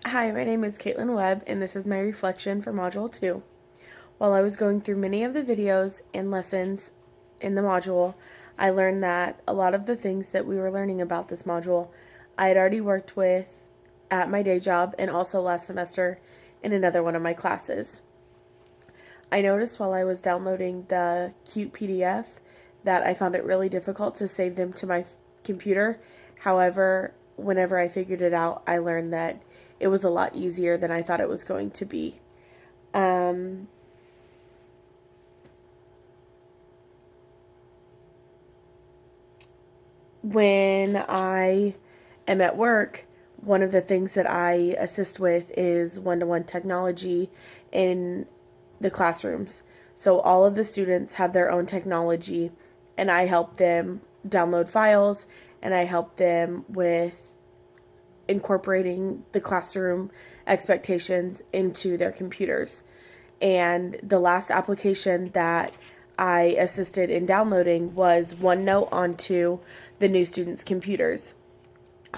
Hi, my name is Caitlin Webb, and this is my reflection for Module 2. While I was going through many of the videos and lessons in the module, I learned that a lot of the things that we were learning about this module I had already worked with at my day job and also last semester in another one of my classes. I noticed while I was downloading the cute PDF that I found it really difficult to save them to my computer. However, whenever I figured it out, I learned that it was a lot easier than I thought it was going to be. Um, when I am at work, one of the things that I assist with is one-to-one technology in the classrooms. So all of the students have their own technology, and I help them download files, and I help them with incorporating the classroom expectations into their computers. And the last application that I assisted in downloading was OneNote onto the new students' computers.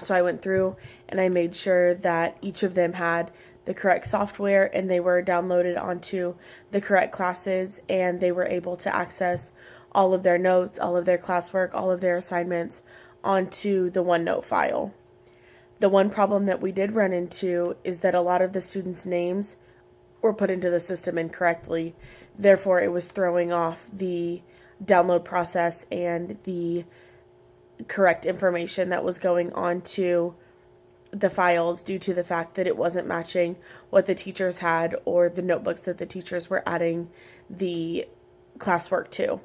So I went through and I made sure that each of them had the correct software and they were downloaded onto the correct classes, and they were able to access all of their notes, all of their classwork, all of their assignments onto the OneNote file. The one problem that we did run into is that a lot of the students' names were put into the system incorrectly. Therefore, it was throwing off the download process and the correct information that was going on to the files due to the fact that it wasn't matching what the teachers had or the notebooks that the teachers were adding the classwork to.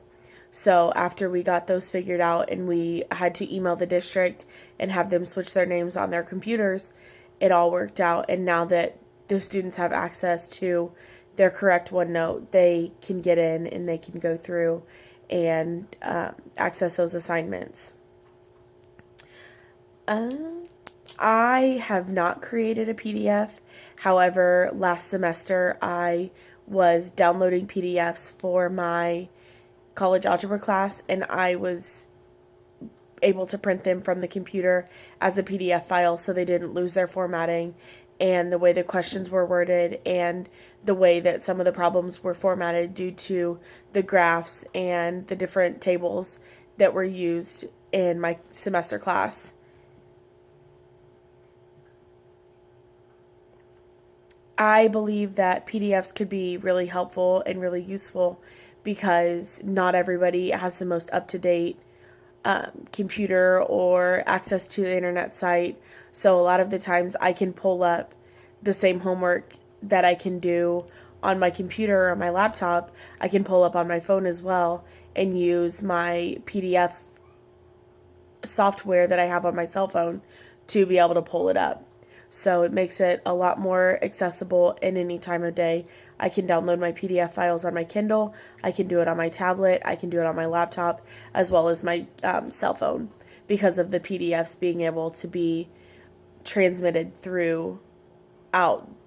So after we got those figured out and we had to email the district and have them switch their names on their computers, it all worked out. And now that the students have access to their correct OneNote, they can get in and they can go through and access those assignments. I have not created a PDF. However, last semester I was downloading PDFs for my college algebra class, and I was able to print them from the computer as a PDF file so they didn't lose their formatting and the way the questions were worded and the way that some of the problems were formatted due to the graphs and the different tables that were used in my semester class. I believe that PDFs could be really helpful and really useful because not everybody has the most up-to-date computer or access to the internet site. So a lot of the times I can pull up the same homework that I can do on my computer or my laptop. I can pull up on my phone as well and use my PDF software that I have on my cell phone to be able to pull it up. So it makes it a lot more accessible in any time of day. I can download my PDF files on my Kindle, I can do it on my tablet, I can do it on my laptop, as well as my cell phone, because of the PDFs being able to be transmitted throughout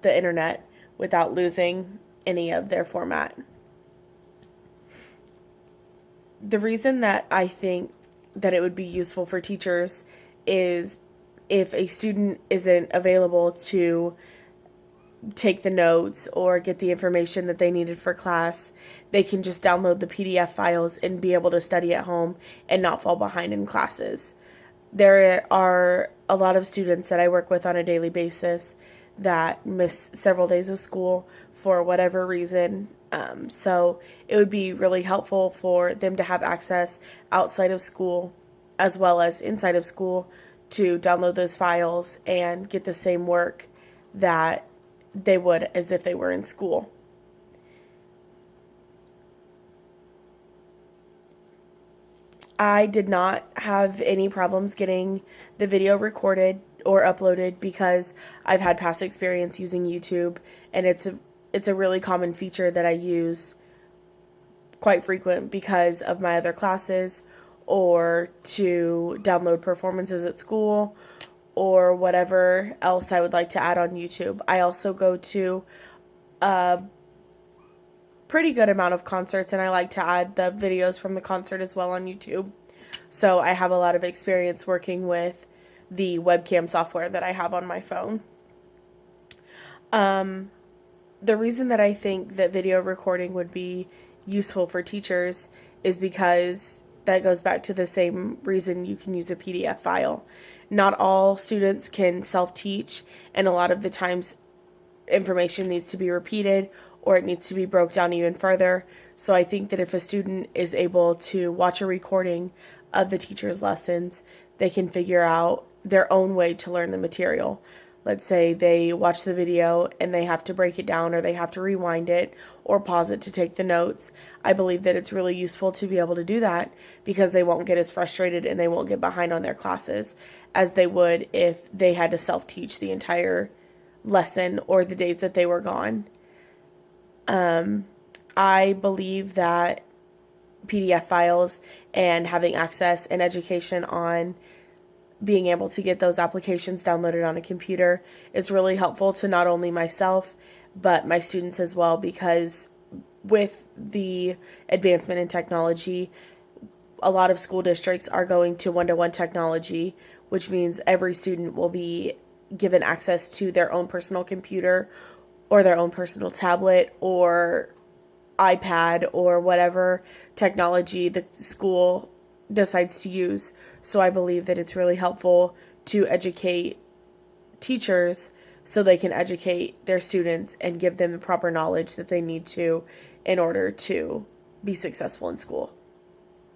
the internet without losing any of their format. The reason that I think that it would be useful for teachers is if a student isn't available to take the notes or get the information that they needed for class, they can just download the PDF files and be able to study at home and not fall behind in classes. There are a lot of students that I work with on a daily basis that miss several days of school for whatever reason. So it would be really helpful for them to have access outside of school as well as inside of school to download those files and get the same work that they would as if they were in school. I did not have any problems getting the video recorded or uploaded because I've had past experience using YouTube, and it's a really common feature that I use quite frequent because of my other classes or to download performances at school or whatever else I would like to add on YouTube. I also go to a pretty good amount of concerts, and I like to add the videos from the concert as well on YouTube. So I have a lot of experience working with the webcam software that I have on my phone. The reason that I think that video recording would be useful for teachers is because that goes back to the same reason you can use a PDF file. Not all students can self-teach, and a lot of the times information needs to be repeated or it needs to be broke down even further. So I think that if a student is able to watch a recording of the teacher's lessons, they can figure out their own way to learn the material. Let's say they watch the video and they have to break it down, or they have to rewind it or pause it to take the notes. I believe that it's really useful to be able to do that because they won't get as frustrated and they won't get behind on their classes as they would if they had to self-teach the entire lesson or the days that they were gone. I believe that PDF files and having access and education on being able to get those applications downloaded on a computer is really helpful to not only myself, but my students as well, because with the advancement in technology, a lot of school districts are going to one-to-one technology, which means every student will be given access to their own personal computer or their own personal tablet or iPad or whatever technology the school decides to use. So I believe that it's really helpful to educate teachers so they can educate their students and give them the proper knowledge that they need to in order to be successful in school.